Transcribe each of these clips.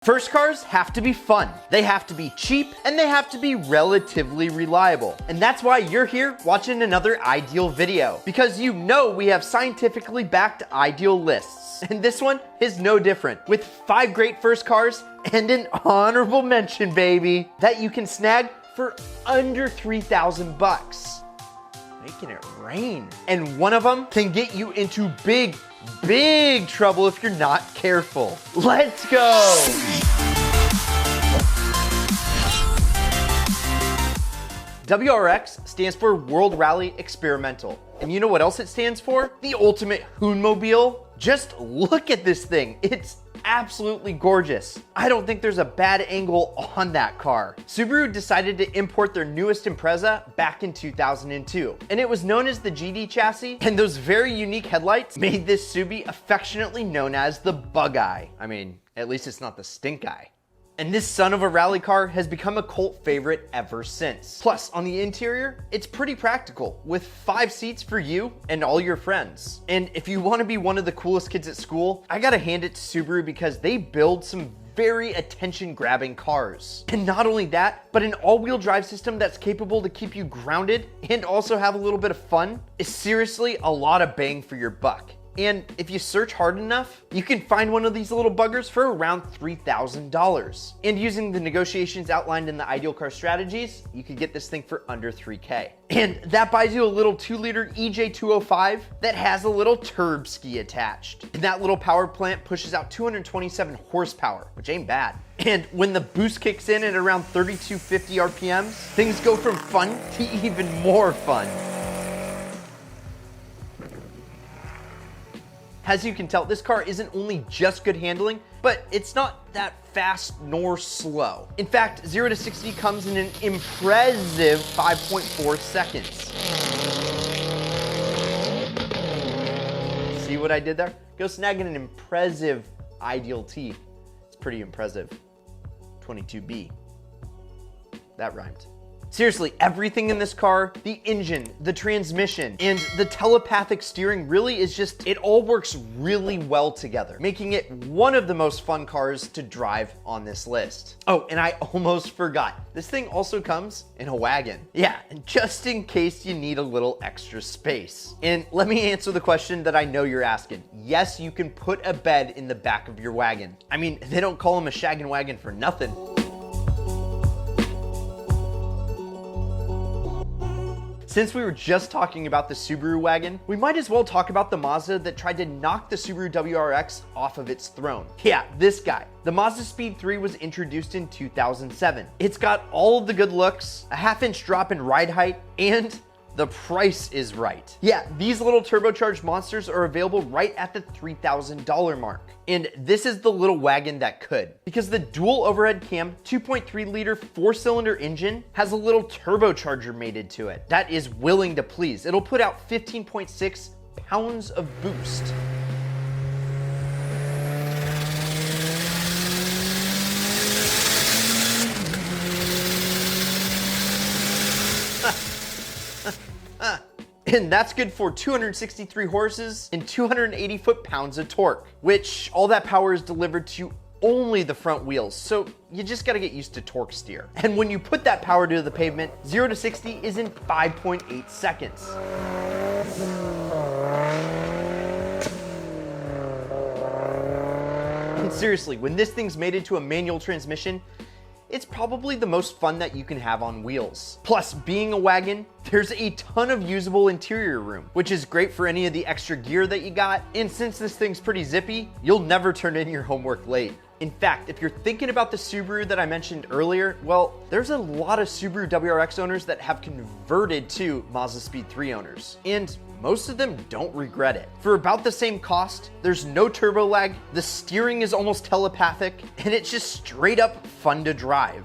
First cars have to be fun, they have to be cheap, and they have to be relatively reliable. And that's why you're here watching another ideal video, because you know we have scientifically backed ideal lists. And this one is no different, with 5 great first cars and an honorable mention, baby, that you can snag for under 3,000 bucks. Making it rain. And one of them can get you into big trouble if you're not careful. Let's go. WRX stands for World Rally Experimental. And you know what else it stands for? The ultimate Hoonmobile. Just look at this thing. It's absolutely gorgeous. I don't think there's a bad angle on that car. Subaru decided to import their newest Impreza back in 2002, and it was known as the GD chassis, and those very unique headlights made this Subi affectionately known as the Bug Eye. I mean, at least it's not the Stink Eye. And this son of a rally car has become a cult favorite ever since. Plus, on the interior, it's pretty practical, with 5 seats for you and all your friends. And if you want to be one of the coolest kids at school, I gotta hand it to Subaru because they build some very attention-grabbing cars. And not only that, but an all-wheel drive system that's capable to keep you grounded and also have a little bit of fun is seriously a lot of bang for your buck. And if you search hard enough, you can find one of these little buggers for around $3,000. And using the negotiations outlined in the Ideal Car Strategies, you could get this thing for under $3K. And that buys you a little 2-liter EJ205 that has a little turb ski attached. And that little power plant pushes out 227 horsepower, which ain't bad. And when the boost kicks in at around 3,250 RPMs, things go from fun to even more fun. As you can tell, this car isn't only just good handling, but it's not that fast nor slow. In fact, 0 to 60 comes in an impressive 5.4 seconds. See what I did there? Go snagging an impressive Ideal T. It's pretty impressive. 22B. That rhymed. Seriously, everything in this car, the engine, the transmission, and the telepathic steering really is just, it all works really well together, making it one of the most fun cars to drive on this list. Oh, and I almost forgot, this thing also comes in a wagon. Yeah, and just in case you need a little extra space. And let me answer the question that I know you're asking. Yes, you can put a bed in the back of your wagon. I mean, they don't call them a shaggin' wagon for nothing. Since we were just talking about the Subaru wagon, we might as well talk about the Mazda that tried to knock the Subaru WRX off of its throne. Yeah, this guy. The Mazda Speed3 was introduced in 2007. It's got all of the good looks, a half-inch drop in ride height, and the price is right. Yeah, these little turbocharged monsters are available right at the $3,000 mark. And this is the little wagon that could, because the dual overhead cam 2.3-liter 4-cylinder engine has a little turbocharger mated to it that is willing to please. It'll put out 15.6 pounds of boost. And that's good for 263 horses and 280 foot-pounds of torque, which all that power is delivered to only the front wheels, so you just gotta get used to torque steer. And when you put that power to the pavement, 0 to 60 is in 5.8 seconds. And seriously, when this thing's mated to a manual transmission, it's probably the most fun that you can have on wheels. Plus, being a wagon, there's a ton of usable interior room, which is great for any of the extra gear that you got. And since this thing's pretty zippy, you'll never turn in your homework late. In fact, if you're thinking about the Subaru that I mentioned earlier, well, there's a lot of Subaru WRX owners that have converted to Mazda Speed3 owners, and most of them don't regret it. For about the same cost, there's no turbo lag, the steering is almost telepathic, and it's just straight up fun to drive.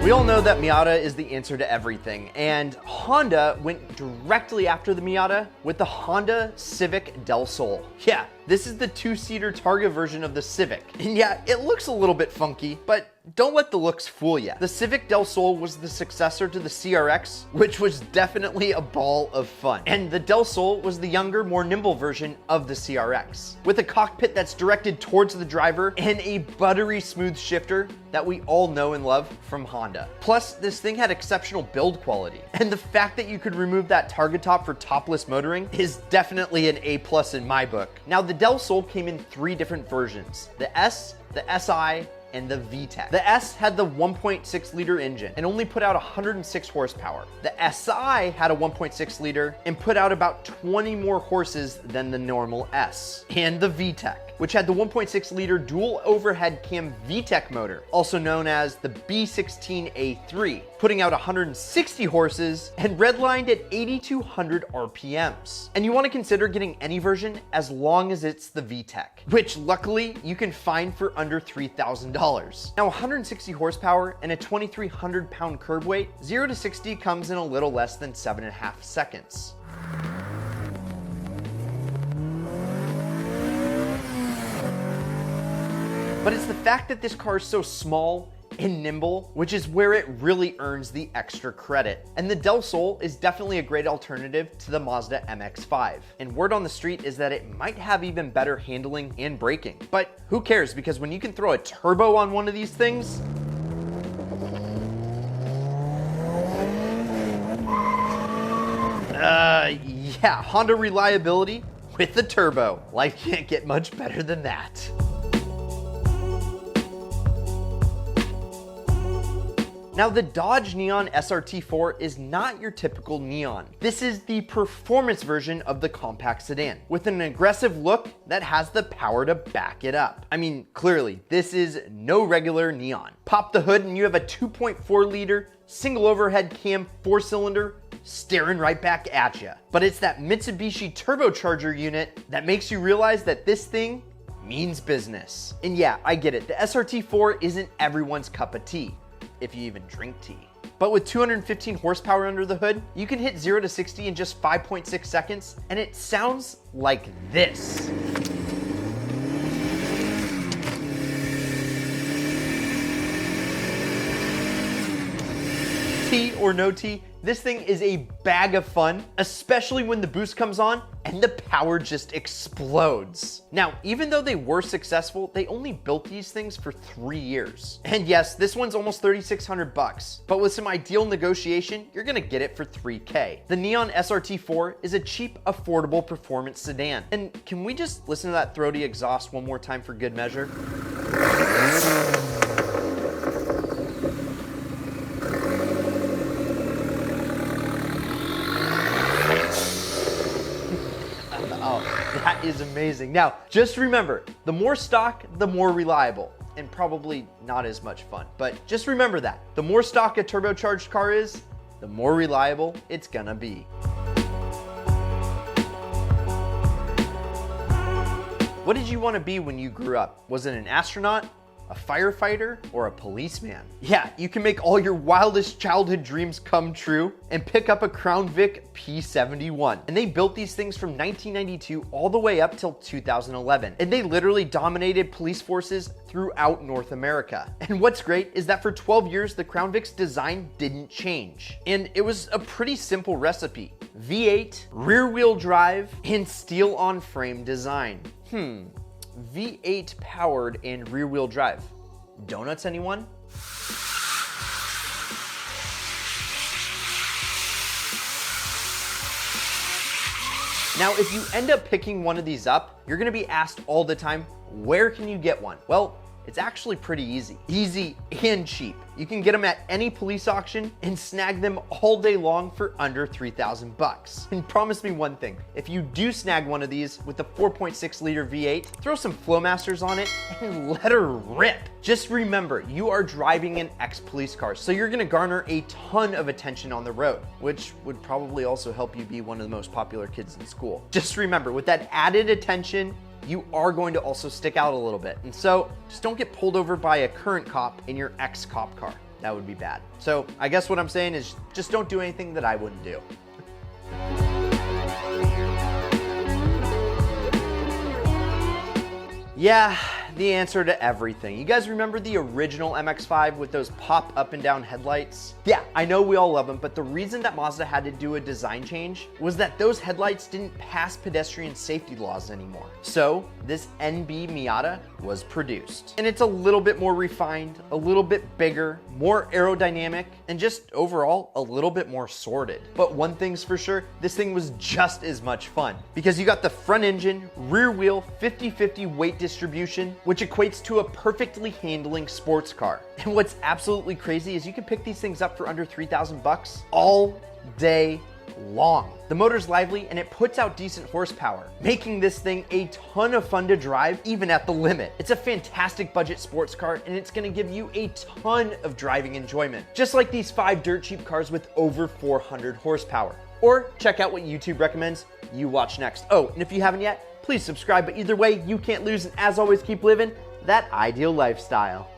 We all know that Miata is the answer to everything, and Honda went directly after the Miata with the Honda Civic Del Sol. Yeah, this is the 2-seater Targa version of the Civic. And yeah, it looks a little bit funky, but don't let the looks fool you. The Civic Del Sol was the successor to the CRX, which was definitely a ball of fun. And the Del Sol was the younger, more nimble version of the CRX, with a cockpit that's directed towards the driver and a buttery smooth shifter that we all know and love from Honda. Plus, this thing had exceptional build quality. And the fact that you could remove that target top for topless motoring is definitely an A+ in my book. Now, the Del Sol came in 3 different versions: the S, the SI, and the VTEC. The S had the 1.6 liter engine and only put out 106 horsepower. The SI had a 1.6 liter and put out about 20 more horses than the normal S. And the VTEC, which had the 1.6 liter dual overhead cam VTEC motor, also known as the B16A3, putting out 160 horses and redlined at 8,200 RPMs. And you want to consider getting any version as long as it's the VTEC, which luckily you can find for under $3,000. Now, 160 horsepower and a 2,300 pound curb weight, 0 to 60 comes in a little less than 7.5 seconds. But it's the fact that this car is so small and nimble, which is where it really earns the extra credit. And the Del Sol is definitely a great alternative to the Mazda MX5. And word on the street is that it might have even better handling and braking. But who cares, because when you can throw a turbo on one of these things, yeah, Honda reliability with the turbo. Life can't get much better than that. Now, the Dodge Neon SRT-4 is not your typical Neon. This is the performance version of the compact sedan, with an aggressive look that has the power to back it up. I mean, clearly, this is no regular Neon. Pop the hood and you have a 2.4 liter single overhead cam 4-cylinder staring right back at you. But it's that Mitsubishi turbocharger unit that makes you realize that this thing means business. And yeah, I get it, the SRT-4 isn't everyone's cup of tea, if you even drink tea. But with 215 horsepower under the hood, you can hit 0 to 60 in just 5.6 seconds, and it sounds like this. Tea or no tea, this thing is a bag of fun, especially when the boost comes on and the power just explodes. Now, even though they were successful, they only built these things for 3 years. And yes, this one's almost $3,600, but with some ideal negotiation, you're gonna get it for $3K. The Neon SRT-4 is a cheap, affordable performance sedan. And can we just listen to that throaty exhaust one more time for good measure? That is amazing. Now, just remember, the more stock, the more reliable, and probably not as much fun. But just remember that. The more stock a turbocharged car is, the more reliable it's gonna be. What did you want to be when you grew up? Was it an astronaut, a firefighter, or a policeman? Yeah, you can make all your wildest childhood dreams come true and pick up a Crown Vic P71. And they built these things from 1992 all the way up till 2011. And they literally dominated police forces throughout North America. And what's great is that for 12 years, the Crown Vic's design didn't change. And it was a pretty simple recipe: V8, rear wheel drive, and steel on frame design. V8 powered and rear wheel drive. Donuts, anyone? Now, if you end up picking one of these up, you're gonna be asked all the time, where can you get one? Well, it's actually pretty easy. Easy and cheap. You can get them at any police auction and snag them all day long for under $3,000. And promise me one thing, if you do snag one of these with a 4.6 liter V8, throw some Flowmasters on it and let her rip. Just remember, you are driving an ex-police car, so you're gonna garner a ton of attention on the road, which would probably also help you be one of the most popular kids in school. Just remember, with that added attention, you are going to also stick out a little bit. And so just don't get pulled over by a current cop in your ex-cop car. That would be bad. So I guess what I'm saying is just don't do anything that I wouldn't do. Yeah, the answer to everything. You guys remember the original MX5 with those pop up and down headlights? Yeah, I know we all love them, but the reason that Mazda had to do a design change was that those headlights didn't pass pedestrian safety laws anymore. So this NB Miata was produced. And it's a little bit more refined, a little bit bigger, more aerodynamic, and just overall a little bit more sorted. But one thing's for sure, this thing was just as much fun because you got the front engine, rear wheel, 50-50 weight distribution, which equates to a perfectly handling sports car. And what's absolutely crazy is you can pick these things up for under 3,000 bucks all day long. The motor's lively and it puts out decent horsepower, making this thing a ton of fun to drive even at the limit. It's a fantastic budget sports car and it's gonna give you a ton of driving enjoyment, just like these 5 dirt cheap cars with over 400 horsepower. Or check out what YouTube recommends you watch next. Oh, and if you haven't yet, please subscribe, but either way, you can't lose, and as always, keep living that ideal lifestyle.